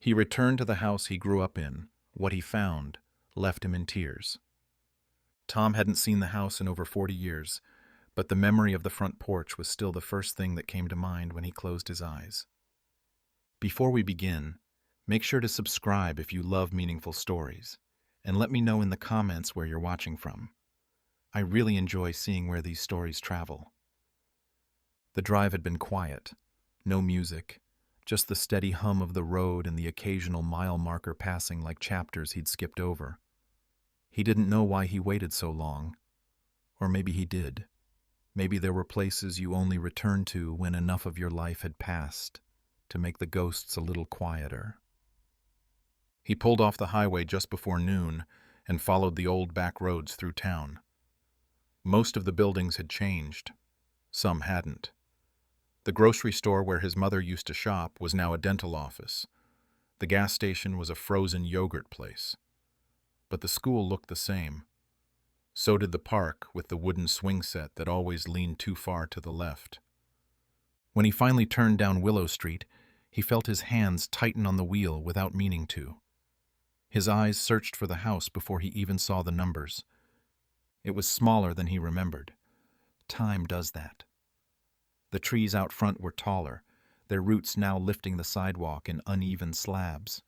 He returned to the house he grew up in. What he found left him in tears. Tom hadn't seen the house in over 40 years, but the memory of the front porch was still the first thing that came to mind when he closed his eyes. Before we begin, make sure to subscribe if you love meaningful stories, and let me know in the comments where you're watching from. I really enjoy seeing where these stories travel. The drive had been quiet, no music, just the steady hum of the road and the occasional mile marker passing like chapters he'd skipped over. He didn't know why he waited so long. Or maybe he did. Maybe there were places you only returned to when enough of your life had passed to make the ghosts a little quieter. He pulled off the highway just before noon and followed the old back roads through town. Most of the buildings had changed. Some hadn't. The grocery store where his mother used to shop was now a dental office. The gas station was a frozen yogurt place. But the school looked the same. So did the park with the wooden swing set that always leaned too far to the left. When he finally turned down Willow Street, he felt his hands tighten on the wheel without meaning to. His eyes searched for the house before he even saw the numbers. It was smaller than he remembered. Time does that. The trees out front were taller, their roots now lifting the sidewalk in uneven slabs.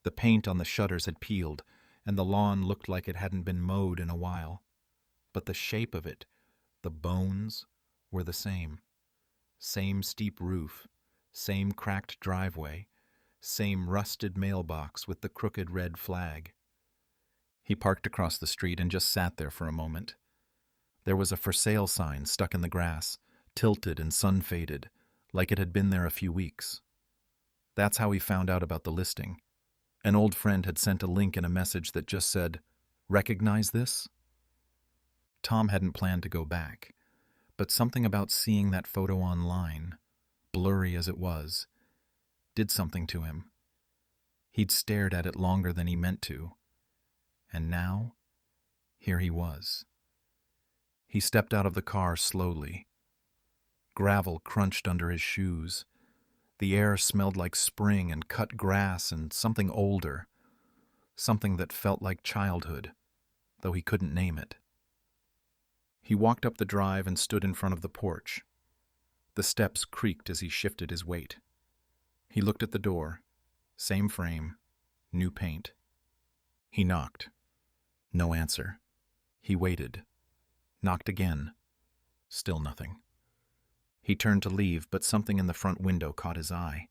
The paint on the shutters had peeled, and the lawn looked like it hadn't been mowed in a while. But the shape of it, the bones, were the same. Same steep roof, same cracked driveway, same rusted mailbox with the crooked red flag. He parked across the street and just sat there for a moment. There was a for sale sign stuck in the grass, tilted and sun-faded, like it had been there a few weeks. That's how he found out about the listing. An old friend had sent a link in a message that just said, "Recognize this?" Tom hadn't planned to go back, but something about seeing that photo online, blurry as it was, did something to him. He'd stared at it longer than he meant to, and now, here he was. He stepped out of the car slowly. Gravel crunched under his shoes. The air smelled like spring and cut grass and something older, something that felt like childhood, though he couldn't name it. He walked up the drive and stood in front of the porch. The steps creaked as he shifted his weight. He looked at the door. Same frame, new paint. He knocked. No answer. He waited. Knocked again. Still nothing. He turned to leave, but something in the front window caught his eye.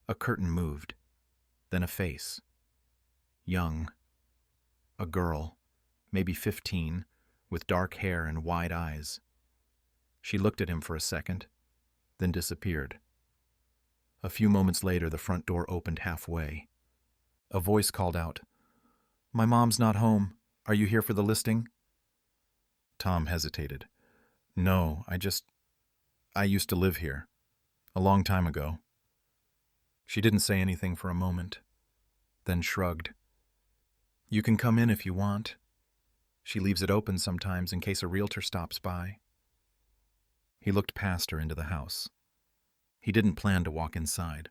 A curtain moved. Then a face. Young. A girl, maybe 15, with dark hair and wide eyes. She looked at him for a second, then disappeared. A few moments later, the front door opened halfway. A voice called out, "My mom's not home. Are you here for the listing?" Tom hesitated. "No, I used to live here. A long time ago." She didn't say anything for a moment, then shrugged. "You can come in if you want. She leaves it open sometimes in case a realtor stops by." He looked past her into the house. He didn't plan to walk inside,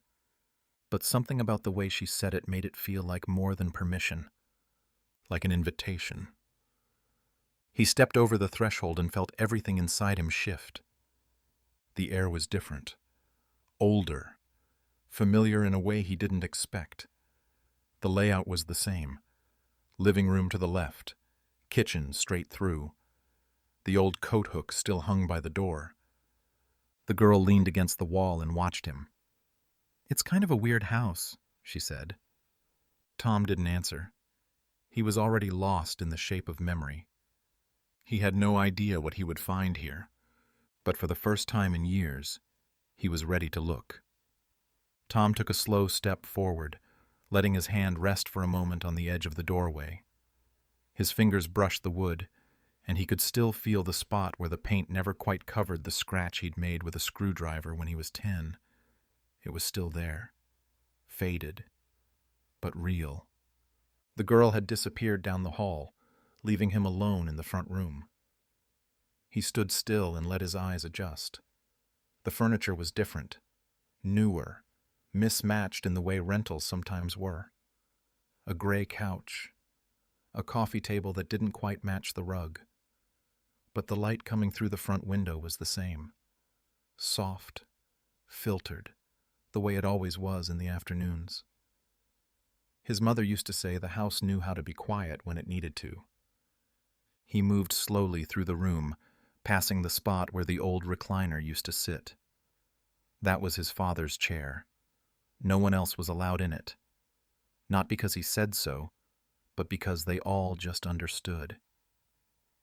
but something about the way she said it made it feel like more than permission, like an invitation. He stepped over the threshold and felt everything inside him shift. The air was different, older, familiar in a way he didn't expect. The layout was the same. Living room to the left, kitchen straight through. The old coat hook still hung by the door. The girl leaned against the wall and watched him. "It's kind of a weird house," she said. Tom didn't answer. He was already lost in the shape of memory. He had no idea what he would find here, but for the first time in years, he was ready to look. Tom took a slow step forward, letting his hand rest for a moment on the edge of the doorway. His fingers brushed the wood, and he could still feel the spot where the paint never quite covered the scratch he'd made with a screwdriver when he was 10. It was still there, faded, but real. The girl had disappeared down the hall, leaving him alone in the front room. He stood still and let his eyes adjust. The furniture was different, newer, mismatched in the way rentals sometimes were. A gray couch, a coffee table that didn't quite match the rug. But the light coming through the front window was the same. Soft, filtered, the way it always was in the afternoons. His mother used to say the house knew how to be quiet when it needed to. He moved slowly through the room, passing the spot where the old recliner used to sit. That was his father's chair. No one else was allowed in it. Not because he said so, but because they all just understood.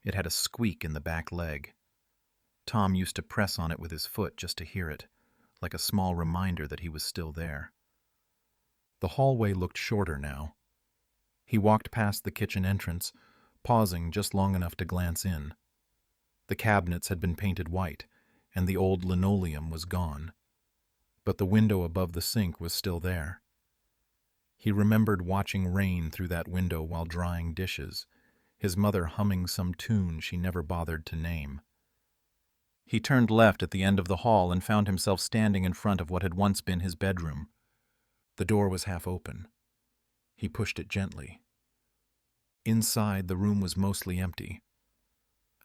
It had a squeak in the back leg. Tom used to press on it with his foot just to hear it, like a small reminder that he was still there. The hallway looked shorter now. He walked past the kitchen entrance, pausing just long enough to glance in. The cabinets had been painted white, and the old linoleum was gone. But the window above the sink was still there. He remembered watching rain through that window while drying dishes, his mother humming some tune she never bothered to name. He turned left at the end of the hall and found himself standing in front of what had once been his bedroom. The door was half open. He pushed it gently. Inside, the room was mostly empty.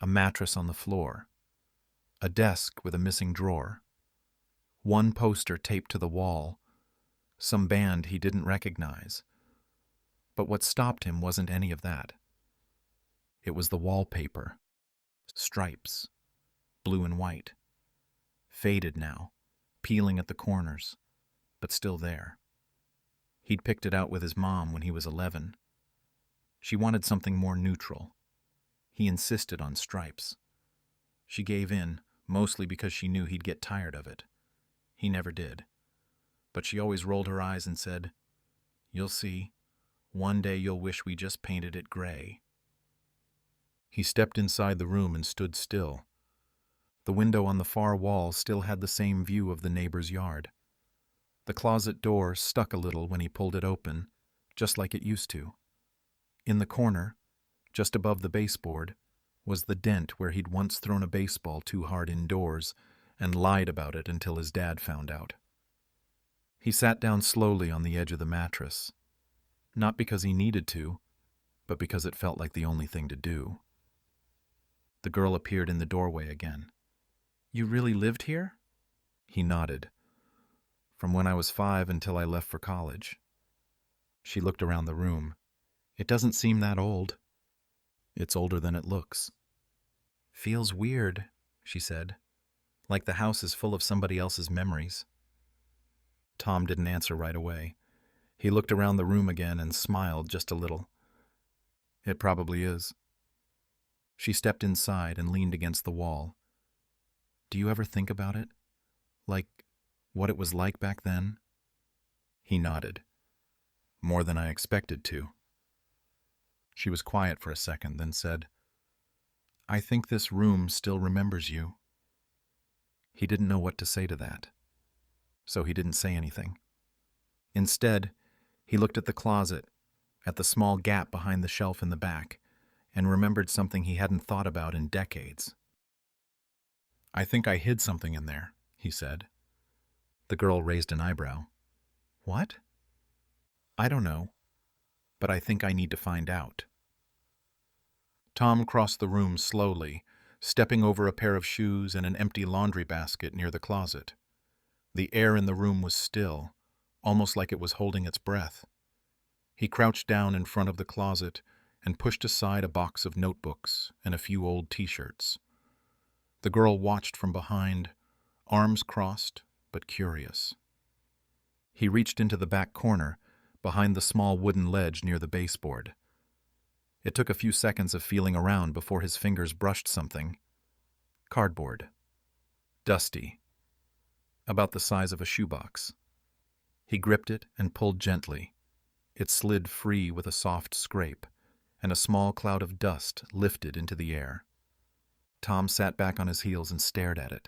A mattress on the floor. A desk with a missing drawer. One poster taped to the wall. Some band he didn't recognize. But what stopped him wasn't any of that. It was the wallpaper. Stripes. Blue and white. Faded now, peeling at the corners, but still there. He'd picked it out with his mom when he was 11. She wanted something more neutral. He insisted on stripes. She gave in, mostly because she knew he'd get tired of it. He never did. But she always rolled her eyes and said, "You'll see. One day you'll wish we just painted it gray." He stepped inside the room and stood still. The window on the far wall still had the same view of the neighbor's yard. The closet door stuck a little when he pulled it open, just like it used to. In the corner, just above the baseboard, was the dent where he'd once thrown a baseball too hard indoors and lied about it until his dad found out. He sat down slowly on the edge of the mattress, not because he needed to, but because it felt like the only thing to do. The girl appeared in the doorway again. "You really lived here?" He nodded. "From when I was 5 until I left for college." She looked around the room. "It doesn't seem that old." "It's older than it looks." "Feels weird," she said, "like the house is full of somebody else's memories." Tom didn't answer right away. He looked around the room again and smiled just a little. "It probably is." She stepped inside and leaned against the wall. "Do you ever think about it? Like, what it was like back then?" He nodded. "More than I expected to." She was quiet for a second, then said, "I think this room still remembers you." He didn't know what to say to that, so he didn't say anything. Instead, he looked at the closet, at the small gap behind the shelf in the back, and remembered something he hadn't thought about in decades. "I think I hid something in there," he said. The girl raised an eyebrow. "What?" "I don't know, but I think I need to find out." Tom crossed the room slowly, stepping over a pair of shoes and an empty laundry basket near the closet. The air in the room was still, almost like it was holding its breath. He crouched down in front of the closet and pushed aside a box of notebooks and a few old t-shirts. The girl watched from behind, arms crossed, but curious. He reached into the back corner, behind the small wooden ledge near the baseboard. It took a few seconds of feeling around before his fingers brushed something. Cardboard. Dusty. About the size of a shoebox. He gripped it and pulled gently. It slid free with a soft scrape, and a small cloud of dust lifted into the air. Tom sat back on his heels and stared at it.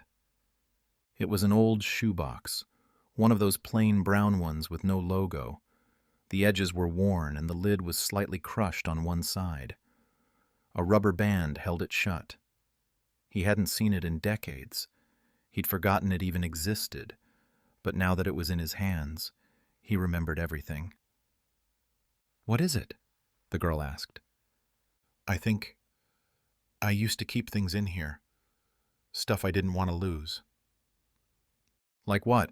It was an old shoebox, one of those plain brown ones with no logo. The edges were worn and the lid was slightly crushed on one side. A rubber band held it shut. He hadn't seen it in decades. He'd forgotten it even existed, but now that it was in his hands, he remembered everything. "What is it?" the girl asked. "I think I used to keep things in here. Stuff I didn't want to lose." "Like what?"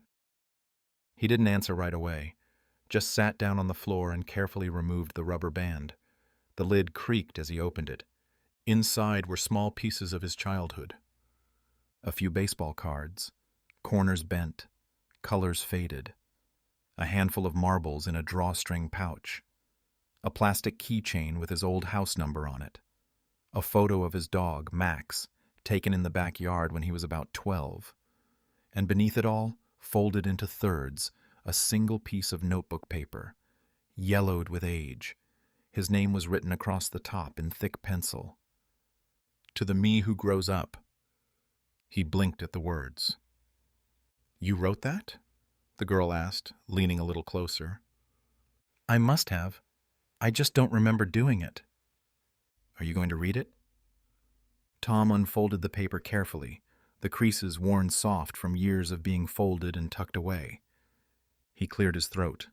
He didn't answer right away, just sat down on the floor and carefully removed the rubber band. The lid creaked as he opened it. Inside were small pieces of his childhood. A few baseball cards, corners bent, colors faded. A handful of marbles in a drawstring pouch. A plastic keychain with his old house number on it. A photo of his dog, Max, taken in the backyard when he was about 12. And beneath it all, folded into thirds, a single piece of notebook paper, yellowed with age. His name was written across the top in thick pencil. "To the me who grows up." He blinked at the words. "You wrote that?" the girl asked, leaning a little closer. "I must have. I just don't remember doing it." "Are you going to read it?" Tom unfolded the paper carefully, the creases worn soft from years of being folded and tucked away. He cleared his throat.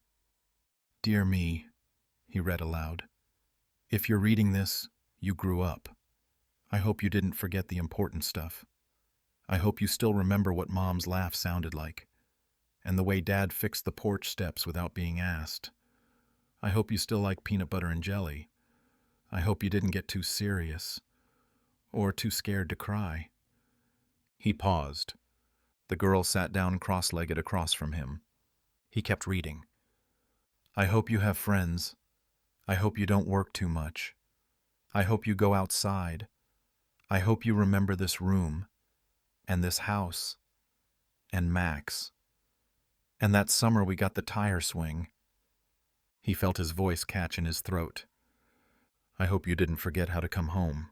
"Dear me," he read aloud. "If you're reading this, you grew up. I hope you didn't forget the important stuff. I hope you still remember what Mom's laugh sounded like, and the way Dad fixed the porch steps without being asked. I hope you still like peanut butter and jelly. I hope you didn't get too serious, or too scared to cry." He paused. The girl sat down cross-legged across from him. He kept reading. "I hope you have friends. I hope you don't work too much. I hope you go outside. I hope you remember this room, and this house, and Max, and that summer we got the tire swing." He felt his voice catch in his throat. "I hope you didn't forget how to come home."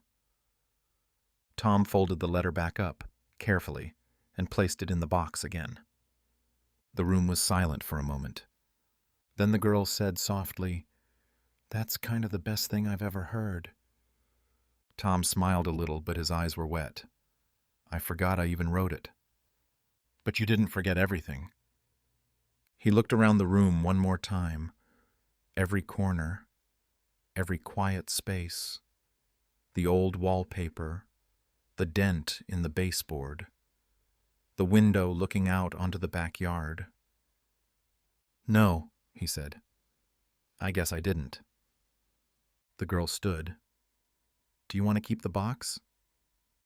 Tom folded the letter back up, carefully, and placed it in the box again. The room was silent for a moment. Then the girl said softly, "That's kind of the best thing I've ever heard." Tom smiled a little, but his eyes were wet. "I forgot I even wrote it." "But you didn't forget everything." He looked around the room one more time. Every corner, every quiet space, the old wallpaper, the dent in the baseboard, the window looking out onto the backyard. "No," he said. "I guess I didn't." The girl stood. "Do you want to keep the box?"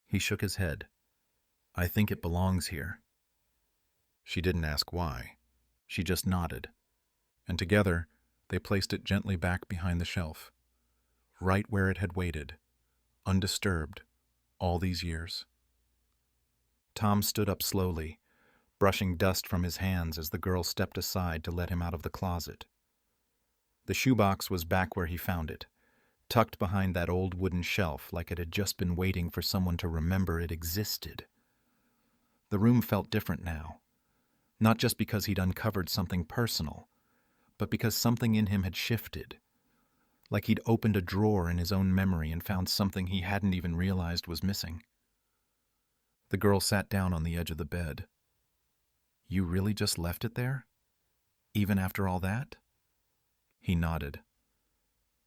He shook his head. "I think it belongs here." She didn't ask why. She just nodded. And together, they placed it gently back behind the shelf, right where it had waited, undisturbed, all these years. Tom stood up slowly, brushing dust from his hands as the girl stepped aside to let him out of the closet. The shoebox was back where he found it, tucked behind that old wooden shelf like it had just been waiting for someone to remember it existed. The room felt different now, not just because he'd uncovered something personal, but because something in him had shifted, like he'd opened a drawer in his own memory and found something he hadn't even realized was missing. The girl sat down on the edge of the bed. "You really just left it there? Even after all that?" He nodded.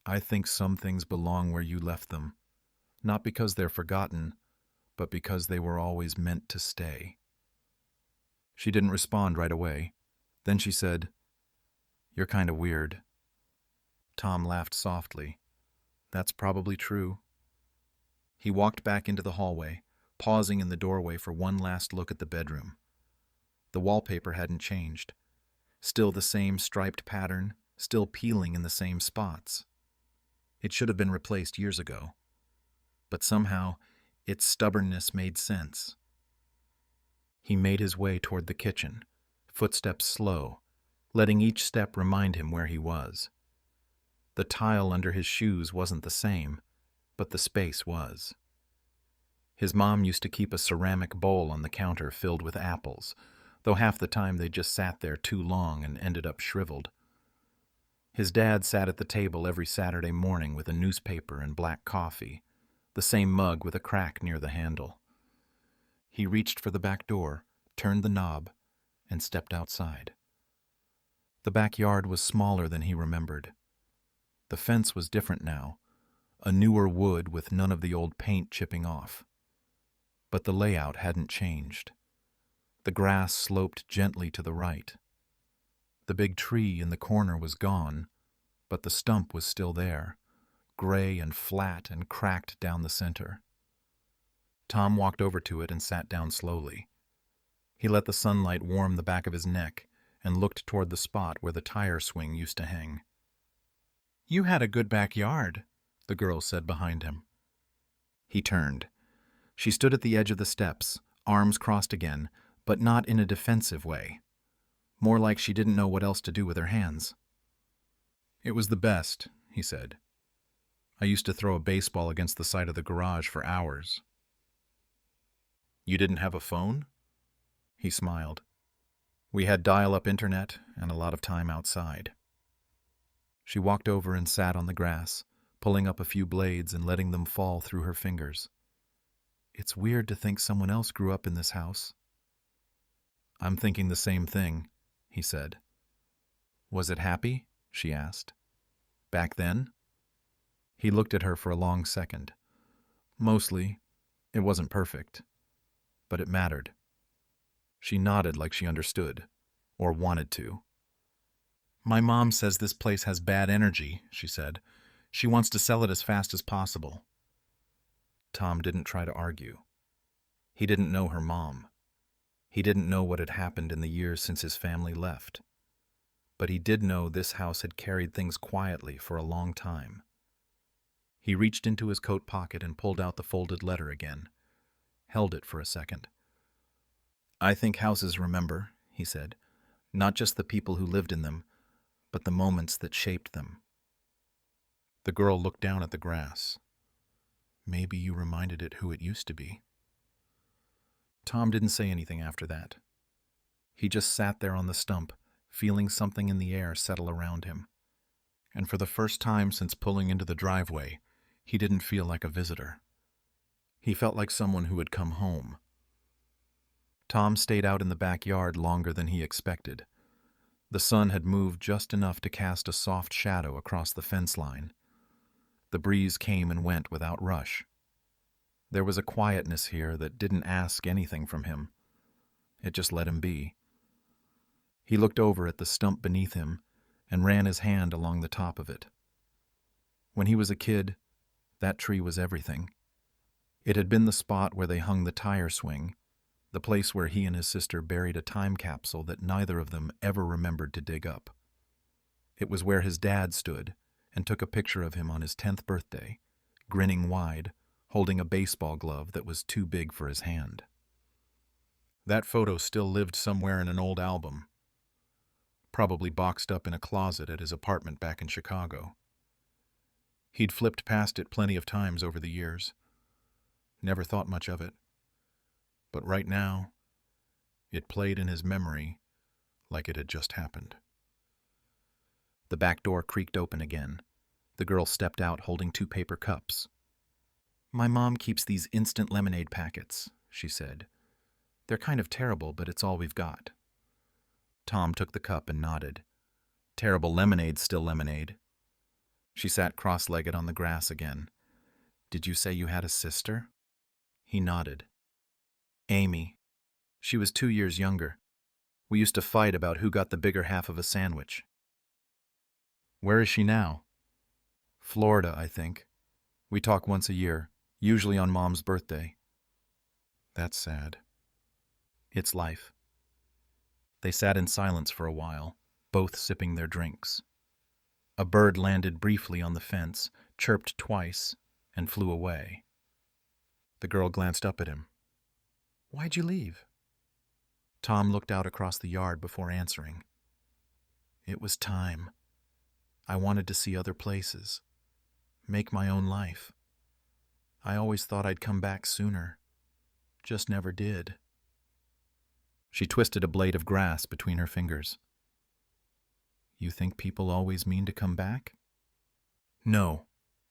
"I think some things belong where you left them, not because they're forgotten, but because they were always meant to stay." She didn't respond right away. Then she said, "You're kind of weird." Tom laughed softly. "That's probably true." He walked back into the hallway, pausing in the doorway for one last look at the bedroom. The wallpaper hadn't changed. Still the same striped pattern, still peeling in the same spots. It should have been replaced years ago. But somehow, its stubbornness made sense. He made his way toward the kitchen, footsteps slow, letting each step remind him where he was. The tile under his shoes wasn't the same, but the space was. His mom used to keep a ceramic bowl on the counter filled with apples, though half the time they just sat there too long and ended up shriveled. His dad sat at the table every Saturday morning with a newspaper and black coffee, the same mug with a crack near the handle. He reached for the back door, turned the knob, and stepped outside. The backyard was smaller than he remembered. The fence was different now, a newer wood with none of the old paint chipping off. But the layout hadn't changed. The grass sloped gently to the right. The big tree in the corner was gone, but the stump was still there, gray and flat and cracked down the center. Tom walked over to it and sat down slowly. He let the sunlight warm the back of his neck and looked toward the spot where the tire swing used to hang. "You had a good backyard," the girl said behind him. He turned. She stood at the edge of the steps, arms crossed again, but not in a defensive way. More like she didn't know what else to do with her hands. "It was the best," he said. "I used to throw a baseball against the side of the garage for hours." "You didn't have a phone?" He smiled. "We had dial-up internet and a lot of time outside." She walked over and sat on the grass, pulling up a few blades and letting them fall through her fingers. "It's weird to think someone else grew up in this house." "I'm thinking the same thing," he said. "Was it happy?" she asked. "Back then?" He looked at her for a long second. "Mostly. It wasn't perfect. But it mattered." She nodded like she understood, or wanted to. "My mom says this place has bad energy," she said. "She wants to sell it as fast as possible." Tom didn't try to argue. He didn't know her mom. He didn't know what had happened in the years since his family left. But he did know this house had carried things quietly for a long time. He reached into his coat pocket and pulled out the folded letter again, held it for a second. "I think houses remember," he said, "not just the people who lived in them, but the moments that shaped them." The girl looked down at the grass. "Maybe you reminded it who it used to be." Tom didn't say anything after that. He just sat there on the stump, feeling something in the air settle around him. And for the first time since pulling into the driveway, he didn't feel like a visitor. He felt like someone who had come home. Tom stayed out in the backyard longer than he expected. The sun had moved just enough to cast a soft shadow across the fence line. The breeze came and went without rush. There was a quietness here that didn't ask anything from him. It just let him be. He looked over at the stump beneath him and ran his hand along the top of it. When he was a kid, that tree was everything. It had been the spot where they hung the tire swing, the place where he and his sister buried a time capsule that neither of them ever remembered to dig up. It was where his dad stood and took a picture of him on his 10th birthday, grinning wide, holding a baseball glove that was too big for his hand. That photo still lived somewhere in an old album, probably boxed up in a closet at his apartment back in Chicago. He'd flipped past it plenty of times over the years. Never thought much of it. But right now, it played in his memory like it had just happened. The back door creaked open again. The girl stepped out holding 2 paper cups. "My mom keeps these instant lemonade packets," she said. "They're kind of terrible, but it's all we've got." Tom took the cup and nodded. Terrible lemonade's still lemonade. She sat cross-legged on the grass again. "Did you say you had a sister?" He nodded. "Amy. She was 2 years younger. We used to fight about who got the bigger half of a sandwich." "Where is she now?" "Florida, I think. We talk once a year, usually on Mom's birthday." "That's sad." "It's life." They sat in silence for a while, both sipping their drinks. A bird landed briefly on the fence, chirped twice, and flew away. The girl glanced up at him. "Why'd you leave?" Tom looked out across the yard before answering. "It was time. I wanted to see other places, make my own life. I always thought I'd come back sooner, just never did." She twisted a blade of grass between her fingers. "You think people always mean to come back?" "No,"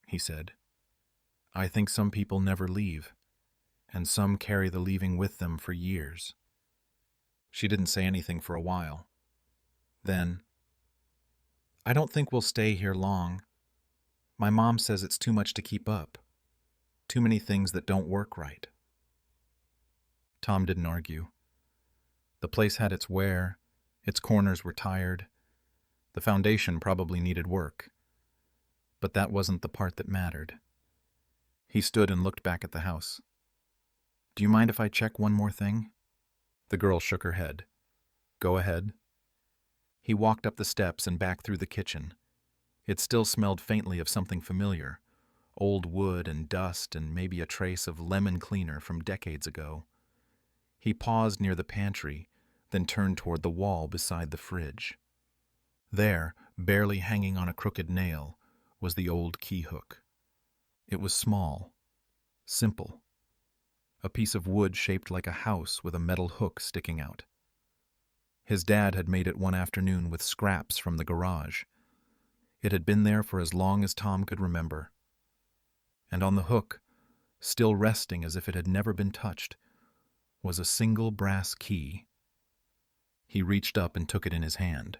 he said. "I think some people never leave, and some carry the leaving with them for years." She didn't say anything for a while. Then, "I don't think we'll stay here long. My mom says it's too much to keep up. Too many things that don't work right." Tom didn't argue. The place had its wear, its corners were tired, the foundation probably needed work. But that wasn't the part that mattered. He stood and looked back at the house. "Do you mind if I check one more thing?" The girl shook her head. "Go ahead." He walked up the steps and back through the kitchen. It still smelled faintly of something familiar, old wood and dust and maybe a trace of lemon cleaner from decades ago. He paused near the pantry, then turned toward the wall beside the fridge. There, barely hanging on a crooked nail, was the old key hook. It was small, simple. A piece of wood shaped like a house with a metal hook sticking out. His dad had made it one afternoon with scraps from the garage. It had been there for as long as Tom could remember. And on the hook, still resting as if it had never been touched, was a single brass key. He reached up and took it in his hand.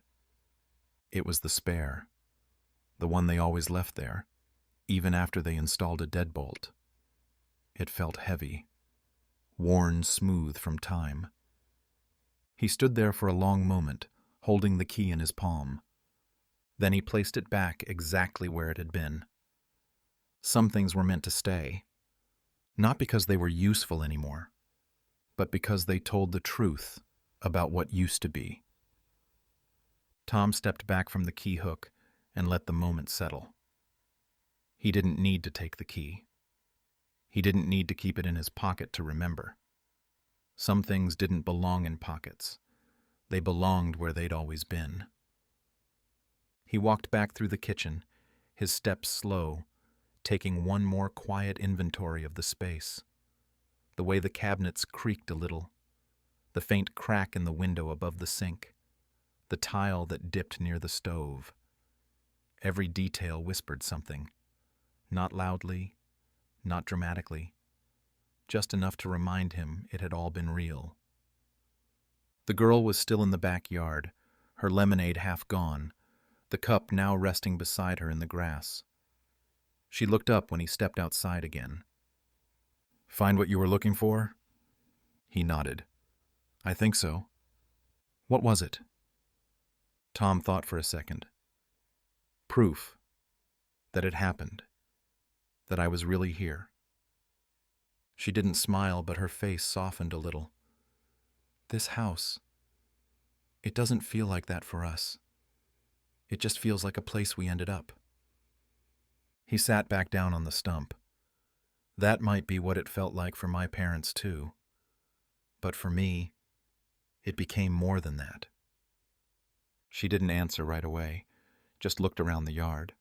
It was the spare, the one they always left there, even after they installed a deadbolt. It felt heavy, worn smooth from time. He stood there for a long moment, holding the key in his palm. Then he placed it back exactly where it had been. Some things were meant to stay, not because they were useful anymore, but because they told the truth about what used to be. Tom stepped back from the key hook and let the moment settle. He didn't need to take the key. He didn't need to keep it in his pocket to remember. Some things didn't belong in pockets. They belonged where they'd always been. He walked back through the kitchen, his steps slow, taking one more quiet inventory of the space. The way the cabinets creaked a little, the faint crack in the window above the sink, the tile that dipped near the stove. Every detail whispered something, not loudly, not dramatically, just enough to remind him it had all been real. The girl was still in the backyard, her lemonade half gone, the cup now resting beside her in the grass. She looked up when he stepped outside again. "Find what you were looking for?" He nodded. "I think so." "What was it?" Tom thought for a second. "Proof that it happened, that I was really here." She didn't smile, but her face softened a little. "This house, it doesn't feel like that for us. It just feels like a place we ended up." He sat back down on the stump. "That might be what it felt like for my parents, too. But for me, it became more than that." She didn't answer right away, just looked around the yard.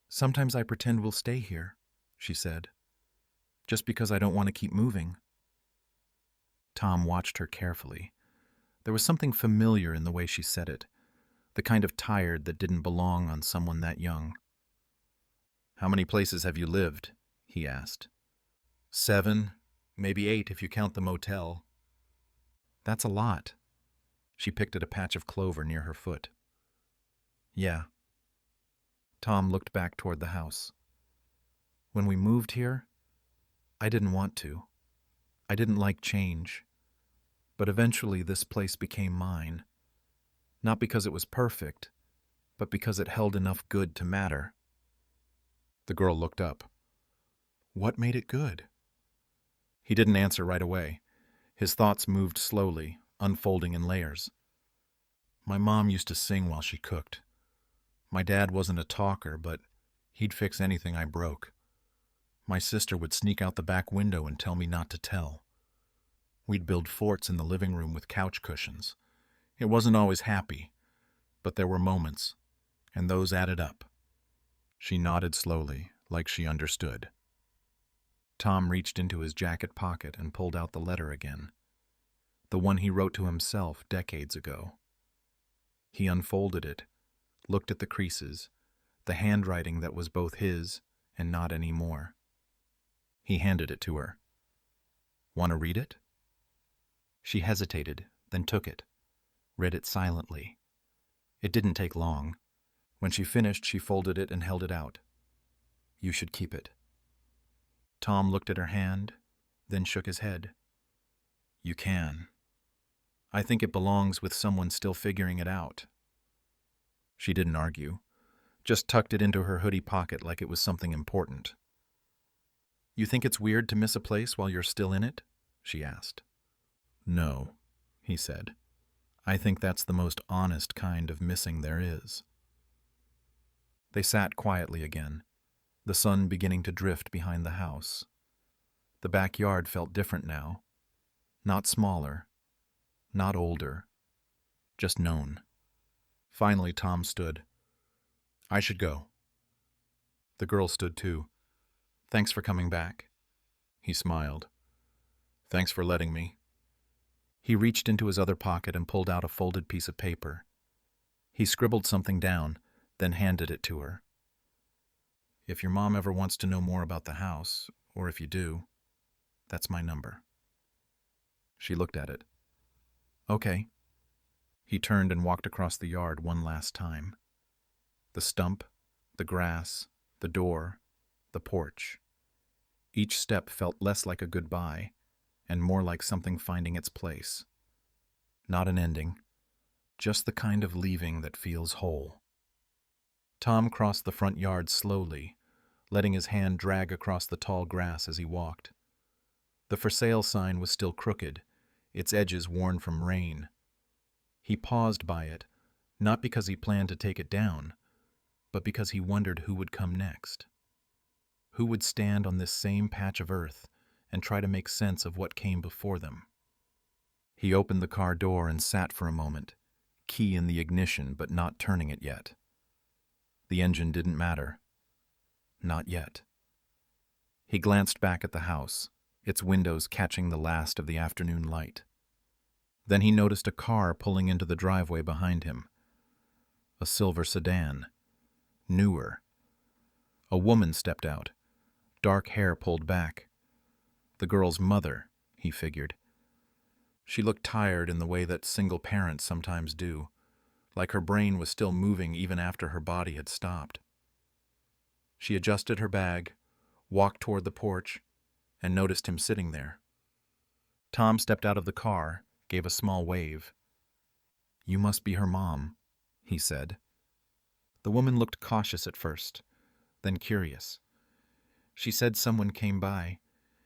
"Sometimes I pretend we'll stay here," she said, "just because I don't want to keep moving." Tom watched her carefully. There was something familiar in the way she said it, the kind of tired that didn't belong on someone that young. "How many places have you lived?" he asked. 7, maybe 8 if you count the motel." "That's a lot." She picked at a patch of clover near her foot. "Yeah." Tom looked back toward the house. "When we moved here, I didn't want to. I didn't like change. But eventually this place became mine. Not because it was perfect, but because it held enough good to matter." The girl looked up. "What made it good?" He didn't answer right away. His thoughts moved slowly, unfolding in layers. "My mom used to sing while she cooked. My dad wasn't a talker, but he'd fix anything I broke. My sister would sneak out the back window and tell me not to tell. We'd build forts in the living room with couch cushions. It wasn't always happy, but there were moments, and those added up." She nodded slowly, like she understood. Tom reached into his jacket pocket and pulled out the letter again, the one he wrote to himself decades ago. He unfolded it, looked at the creases, the handwriting that was both his and not anymore. He handed it to her. "Want to read it?" She hesitated, then took it, read it silently. It didn't take long. When she finished, she folded it and held it out. "You should keep it." Tom looked at her hand, then shook his head. "You can. I think it belongs with someone still figuring it out." She didn't argue, just tucked it into her hoodie pocket like it was something important. "You think it's weird to miss a place while you're still in it?" she asked. "No," he said. "I think that's the most honest kind of missing there is." They sat quietly again, the sun beginning to drift behind the house. The backyard felt different now. Not smaller, not older, just known. Finally, Tom stood. "I should go." The girl stood too. "Thanks for coming back." He smiled. "Thanks for letting me." He reached into his other pocket and pulled out a folded piece of paper. He scribbled something down, then handed it to her. "If your mom ever wants to know more about the house, or if you do, that's my number." She looked at it. "Okay." He turned and walked across the yard one last time. The stump, the grass, the door, the porch. Each step felt less like a goodbye and more like something finding its place. Not an ending, just the kind of leaving that feels whole. Tom crossed the front yard slowly, letting his hand drag across the tall grass as he walked. The for sale sign was still crooked, its edges worn from rain. He paused by it, not because he planned to take it down, but because he wondered who would come next. Who would stand on this same patch of earth and try to make sense of what came before them? He opened the car door and sat for a moment, key in the ignition but not turning it yet. The engine didn't matter. Not yet. He glanced back at the house, its windows catching the last of the afternoon light. Then he noticed a car pulling into the driveway behind him. A silver sedan. Newer. A woman stepped out, dark hair pulled back. The girl's mother, he figured. She looked tired in the way that single parents sometimes do, like her brain was still moving even after her body had stopped. She adjusted her bag, walked toward the porch, and noticed him sitting there. Tom stepped out of the car, gave a small wave. "You must be her mom," he said. The woman looked cautious at first, then curious. "She said someone came by,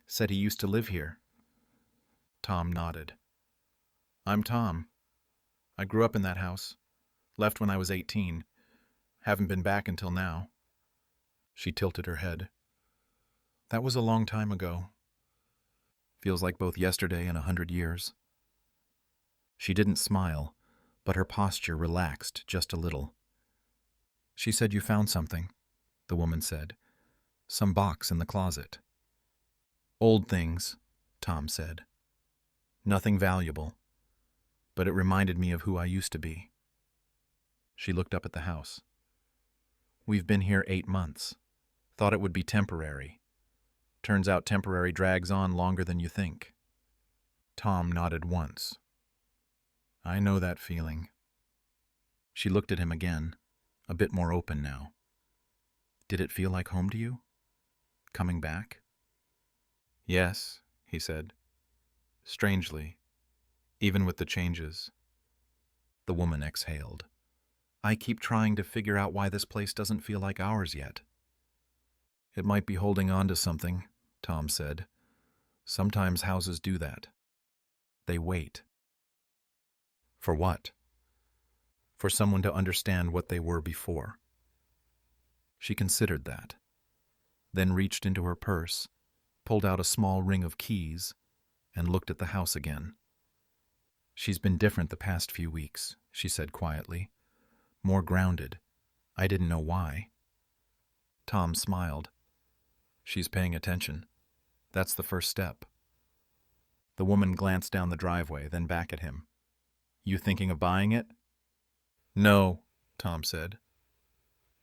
said he used to live here." Tom nodded. "I'm Tom. I grew up in that house. Left when I was 18. Haven't been back until now." She tilted her head. "That was a long time ago. Feels like both yesterday and 100 years. She didn't smile, but her posture relaxed just a little. "She said you found something," the woman said. "Some box in the closet." "Old things," Tom said. "Nothing valuable, but it reminded me of who I used to be." She looked up at the house. "We've been here 8 months. Thought it would be temporary. Turns out temporary drags on longer than you think." Tom nodded once. "I know that feeling." She looked at him again, a bit more open now. "Did it feel like home to you? Coming back?" "Yes," he said. "Strangely, even with the changes." The woman exhaled. "I keep trying to figure out why this place doesn't feel like ours yet." "It might be holding on to something," Tom said. "Sometimes houses do that. They wait." "For what?" "For someone to understand what they were before." She considered that, then reached into her purse, pulled out a small ring of keys, and looked at the house again. "She's been different the past few weeks," she said quietly. "More grounded. I didn't know why." Tom smiled. "She's paying attention. That's the first step." The woman glanced down the driveway, then back at him. "You thinking of buying it?" "No," Tom said.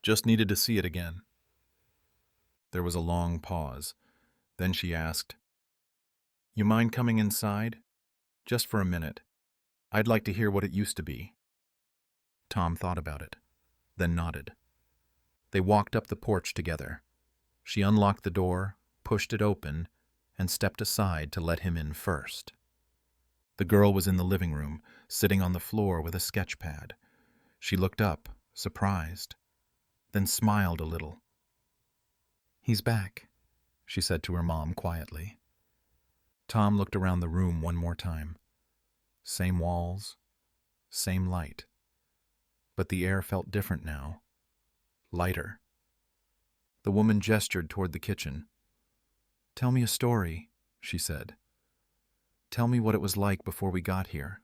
"Just needed to see it again." There was a long pause. Then she asked, "You mind coming inside? Just for a minute. I'd like to hear what it used to be. Tom thought about it, then nodded. They walked up the porch together. She unlocked the door, pushed it open, and stepped aside to let him in first. The girl was in the living room, sitting on the floor with a sketch pad. She looked up, surprised, then smiled a little. "He's back," she said to her mom quietly. Tom looked around the room one more time. Same walls, same light. But the air felt different now, lighter. The woman gestured toward the kitchen. "Tell me a story," she said. "Tell me what it was like before we got here."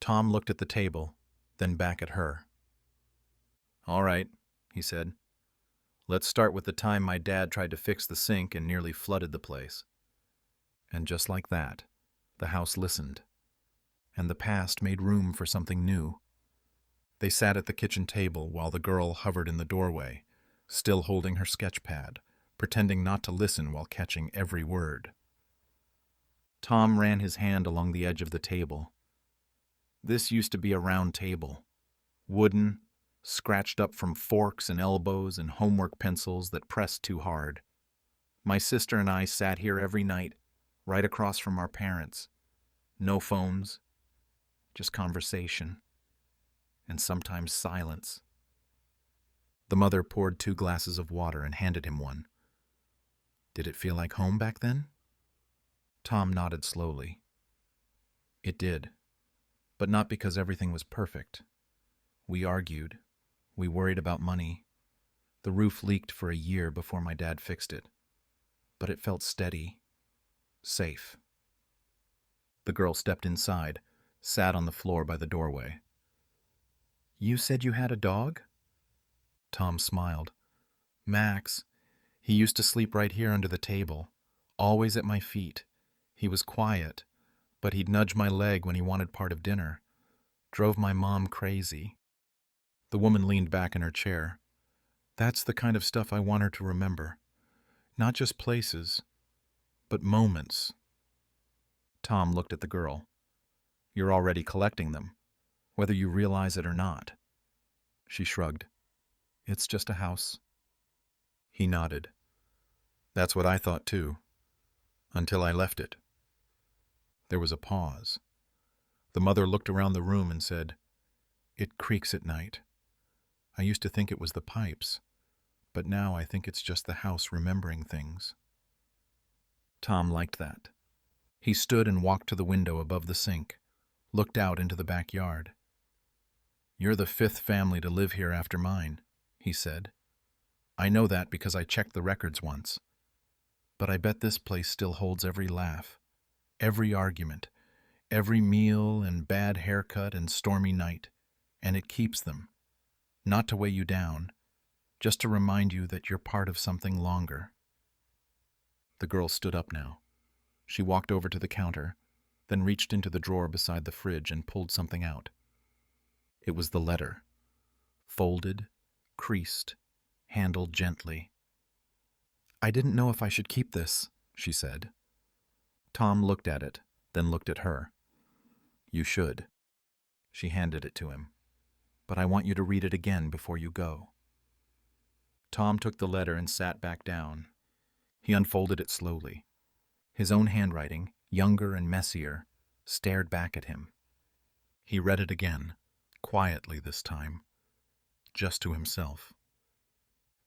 Tom looked at the table, then back at her. "All right," he said. "Let's start with the time my dad tried to fix the sink and nearly flooded the place." And just like that, the house listened, and the past made room for something new. They sat at the kitchen table while the girl hovered in the doorway, still holding her sketch pad, pretending not to listen while catching every word. Tom ran his hand along the edge of the table. "This used to be a round table, wooden, scratched up from forks and elbows and homework pencils that pressed too hard. My sister and I sat here every night, right across from our parents. No phones, just conversation, and sometimes silence." The mother poured 2 glasses of water and handed him one. "Did it feel like home back then?" Tom nodded slowly. "It did, but not because everything was perfect. We argued. We worried about money. The roof leaked for a year before my dad fixed it. But it felt steady, safe." The girl stepped inside, sat on the floor by the doorway. "You said you had a dog?" Tom smiled. "Max. He used to sleep right here under the table, always at my feet. He was quiet, but he'd nudge my leg when he wanted part of dinner. Drove my mom crazy." The woman leaned back in her chair. "That's the kind of stuff I want her to remember. Not just places, but moments." Tom looked at the girl. "You're already collecting them, whether you realize it or not." She shrugged. "It's just a house." He nodded. "That's what I thought too, until I left it." There was a pause. The mother looked around the room and said, "It creaks at night. I used to think it was the pipes, but now I think it's just the house remembering things." Tom liked that. He stood and walked to the window above the sink, looked out into the backyard. "You're the 5th family to live here after mine," he said. "I know that because I checked the records once. But I bet this place still holds every laugh, every argument, every meal and bad haircut and stormy night, and it keeps them. Not to weigh you down, just to remind you that you're part of something longer." The girl stood up now. She walked over to the counter, then reached into the drawer beside the fridge and pulled something out. It was the letter, folded, creased, handled gently. "I didn't know if I should keep this," she said. Tom looked at it, then looked at her. "You should." She handed it to him. "But I want you to read it again before you go." Tom took the letter and sat back down. He unfolded it slowly. His own handwriting, younger and messier, stared back at him. He read it again, quietly this time, just to himself.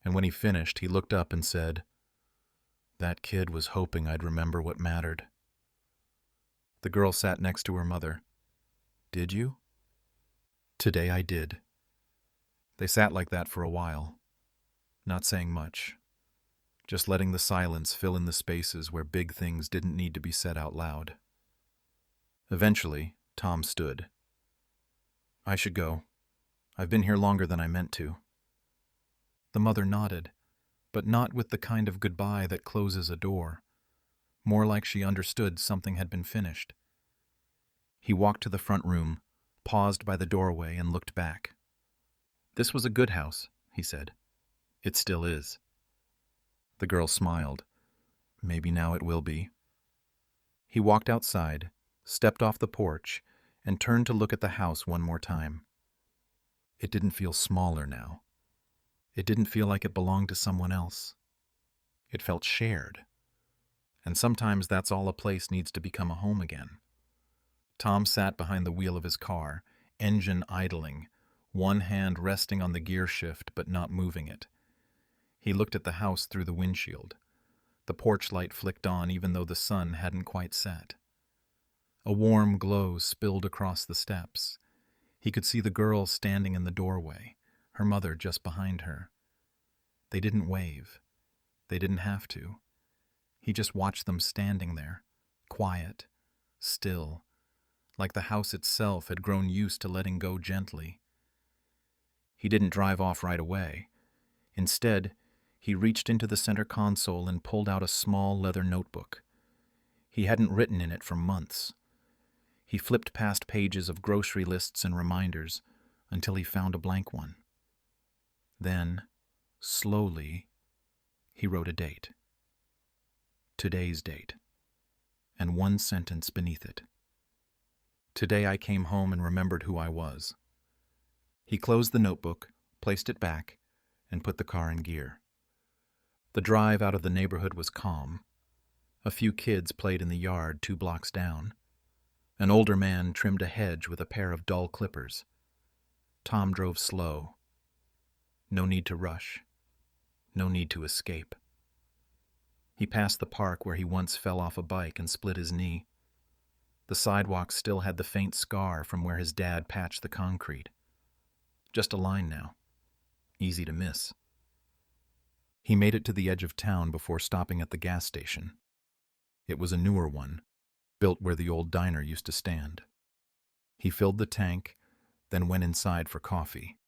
And when he finished, he looked up and said, "That kid was hoping I'd remember what mattered." The girl sat next to her mother. "Did you?" "Today I did." They sat like that for a while, not saying much, just letting the silence fill in the spaces where big things didn't need to be said out loud. Eventually, Tom stood. "I should go. I've been here longer than I meant to." The mother nodded, but not with the kind of goodbye that closes a door, more like she understood something had been finished. He walked to the front room, paused by the doorway, and looked back. "This was a good house," he said. "It still is." The girl smiled. "Maybe now it will be." He walked outside, stepped off the porch, and turned to look at the house one more time. It didn't feel smaller now. It didn't feel like it belonged to someone else. It felt shared. And sometimes that's all a place needs to become a home again. Tom sat behind the wheel of his car, engine idling, one hand resting on the gear shift but not moving it. He looked at the house through the windshield. The porch light flicked on even though the sun hadn't quite set. A warm glow spilled across the steps. He could see the girl standing in the doorway, her mother just behind her. They didn't wave. They didn't have to. He just watched them standing there, quiet, still, like the house itself had grown used to letting go gently. He didn't drive off right away. Instead, he reached into the center console and pulled out a small leather notebook. He hadn't written in it for months. He flipped past pages of grocery lists and reminders until he found a blank one. Then, slowly, he wrote a date. Today's date, and one sentence beneath it. Today I came home and remembered who I was. He closed the notebook, placed it back, and put the car in gear. The drive out of the neighborhood was calm. A few kids played in the yard 2 blocks down. An older man trimmed a hedge with a pair of dull clippers. Tom drove slow. No need to rush. No need to escape. He passed the park where he once fell off a bike and split his knee. The sidewalk still had the faint scar from where his dad patched the concrete. Just a line now. Easy to miss. He made it to the edge of town before stopping at the gas station. It was a newer one, built where the old diner used to stand. He filled the tank, then went inside for coffee.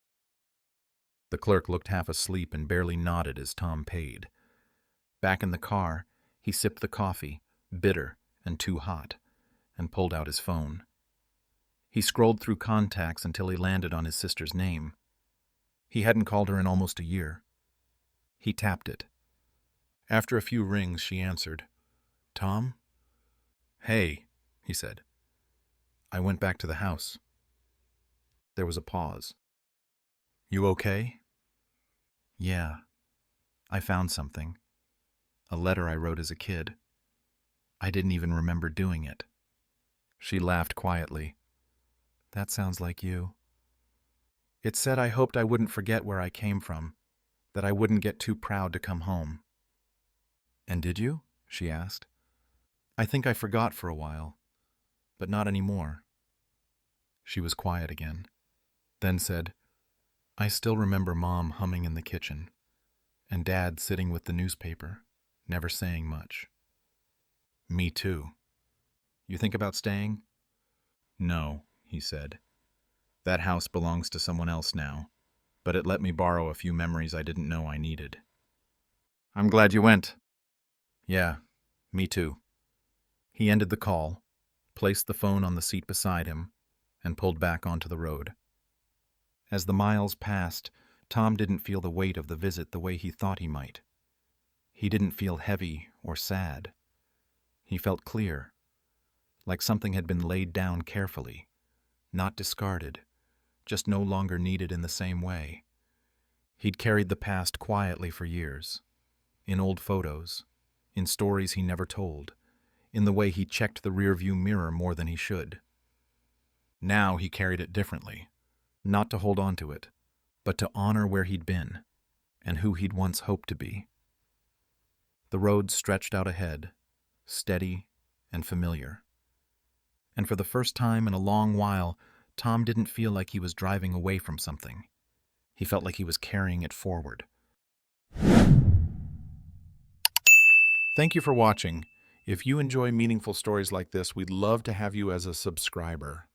The clerk looked half asleep and barely nodded as Tom paid. Back in the car, he sipped the coffee, bitter and too hot, and pulled out his phone. He scrolled through contacts until he landed on his sister's name. He hadn't called her in almost a year. He tapped it. After a few rings, she answered. "Tom?" "Hey," he said. "I went back to the house." There was a pause. "You okay?" "Yeah. I found something. A letter I wrote as a kid. I didn't even remember doing it." She laughed quietly. "That sounds like you." "It said I hoped I wouldn't forget where I came from, that I wouldn't get too proud to come home." "And did you?" she asked. "I think I forgot for a while, but not anymore." She was quiet again, then said, "I still remember Mom humming in the kitchen, and Dad sitting with the newspaper, never saying much." "Me too. You think about staying?" "No," he said. "That house belongs to someone else now, but it let me borrow a few memories I didn't know I needed." "I'm glad you went." "Yeah, me too." He ended the call, placed the phone on the seat beside him, and pulled back onto the road. As the miles passed, Tom didn't feel the weight of the visit the way he thought he might. He didn't feel heavy or sad. He felt clear, like something had been laid down carefully, not discarded, just no longer needed in the same way. He'd carried the past quietly for years, in old photos, in stories he never told, in the way he checked the rearview mirror more than he should. Now he carried it differently, not to hold on to it, but to honor where he'd been and who he'd once hoped to be. The road stretched out ahead, steady and familiar. And for the first time in a long while, Tom didn't feel like he was driving away from something. He felt like he was carrying it forward. Thank you for watching. If you enjoy meaningful stories like this, we'd love to have you as a subscriber.